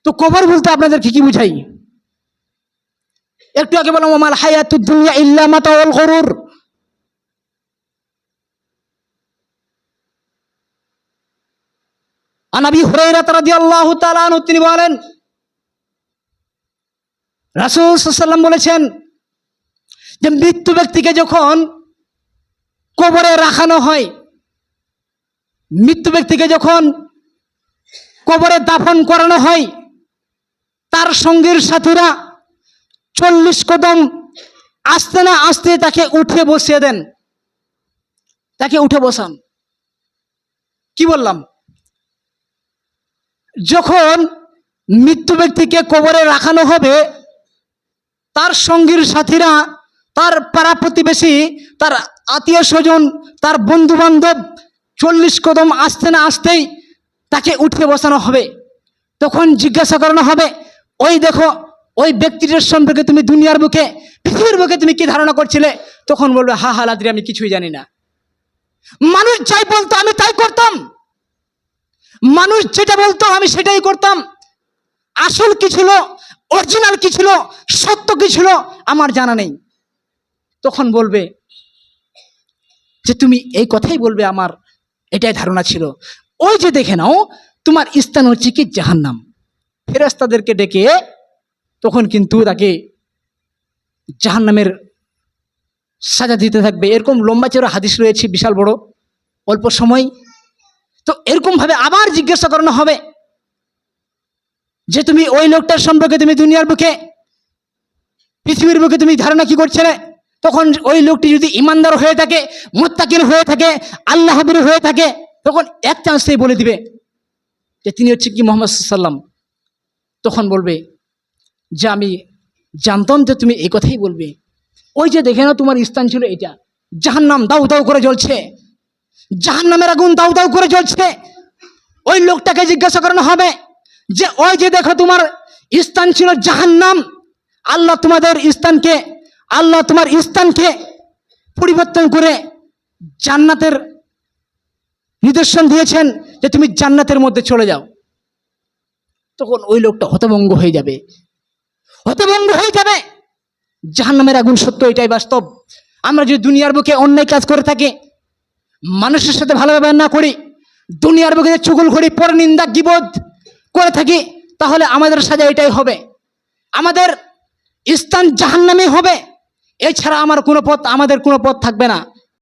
তো কবর বলতে আপনাদেরকে কি বুঝাই? একটু আগে বললাম ওমাল হায়াতুদ দুনিয়া ইল্লা মাতাউল গুরুর। আন আবি হুরায়রা রাদিয়াল্লাহু তাআলা আনহু তিনি বলেন, রাসূল সাল্লাল্লাহু আলাইহি ওয়াসাল্লাম বলেছেন যে মৃত্যু ব্যক্তিকে যখন কবরে রাখানো হয়, মৃত্যু ব্যক্তিকে যখন কবরে দাফন করানো হয়, তার সঙ্গীর সাথীরা 40 কদম আস্তে না আস্তে তাকে উঠে বসিয়ে দেন। তাকে উঠে বসান। কি বললাম? যখন মৃত্যু ব্যক্তিকে কবরে রাখানো হবে, তার সঙ্গীর সাথীরা, তার পাড়া প্রতিবেশী, তার আত্মীয় স্বজন, তার বন্ধু বান্ধব 40 কদম আসতে না আসতেই তাকে উঠে বসানো হবে। তখন জিজ্ঞাসা করানো হবে, ওই দেখো ওই ব্যক্তিটার সম্পর্কে তুমি দুনিয়ার বুকে, পৃথিবীর বুকে তুমি কি ধারণা করছিলে? তখন বলবে, হা হা লাদ্রি, আমি কিছুই জানি না। মানুষ যাই বলতো আমি তাই করতাম, মানুষ যেটা বলতো আমি সেটাই করতাম। আসল কি ছিল, অরিজিনাল কি ছিল, সত্য কি ছিল আমার জানা নেই। তখন বলবে যে তুমি এই কথাই বলবে, আমার এটাই ধারণা ছিল। ওই যে দেখে নাও, তোমার স্থান হচ্ছে কি জাহান্নাম। ফেরেশতাদেরকে ডেকে তখন কিন্তু তাকে জাহান্নামের সাজা দিতে থাকবে। এরকম লম্বা চড়া হাদিস রয়েছে, বিশাল বড়, অল্প সময়। তো এরকম ভাবে আবার জিজ্ঞাসা করানো হবে যে তুমি ওই লোকটার সম্পর্কে তুমি দুনিয়ার বুকে, পৃথিবীর বুকে তুমি ধারণা কি করছিলে? তখন ওই লোকটি যদি ইমানদার হয়ে থাকে, মুত্তাকিন হয়ে থাকে, আল্লাহ হাবির হয়ে থাকে, তখন এক চান্সেই বলে দিবে যে তিনি হচ্ছে কি মুহাম্মদ সাল্লাল্লাহু আলাইহি ওয়াসাল্লাম। তখন বলবে যে আমি জানতাম যে তুমি এই কথাই বলবে। ওই যে দেখে না, তোমার স্থান ছিল এটা, জাহান্নাম দাউ দাউ করে জ্বলছে, জাহান্নামের আগুন দাউ দাউ করে জ্বলছে। ওই লোকটাকে জিজ্ঞাসা করানো হবে যে ওই যে দেখো তোমার স্থান ছিল জাহান্নাম, আল্লাহ তোমার স্থানকে পরিবর্তন করে জান্নাতের নিদর্শন দিয়েছেন যে তুমি জান্নাতের মধ্যে চলে যাও। তখন ওই লোকটা হতভম্ব হয়ে যাবে, হতভম্ব হয়ে যাবে। জাহান্নামের আগুন সত্য, এটাই বাস্তব। আমরা যদি দুনিয়ার বুকে অন্যায় কাজ করে থাকি, মানুষের সাথে ভালো ব্যবহার না করি, দুনিয়ার বুকে চুগলখড়ি, পরনিন্দা, গীবত করে থাকি, তাহলে আমাদের সাজা এটাই হবে, আমাদের স্থান জাহান্নামে হবে। এছাড়া আমাদের কোনো পথ থাকবে না।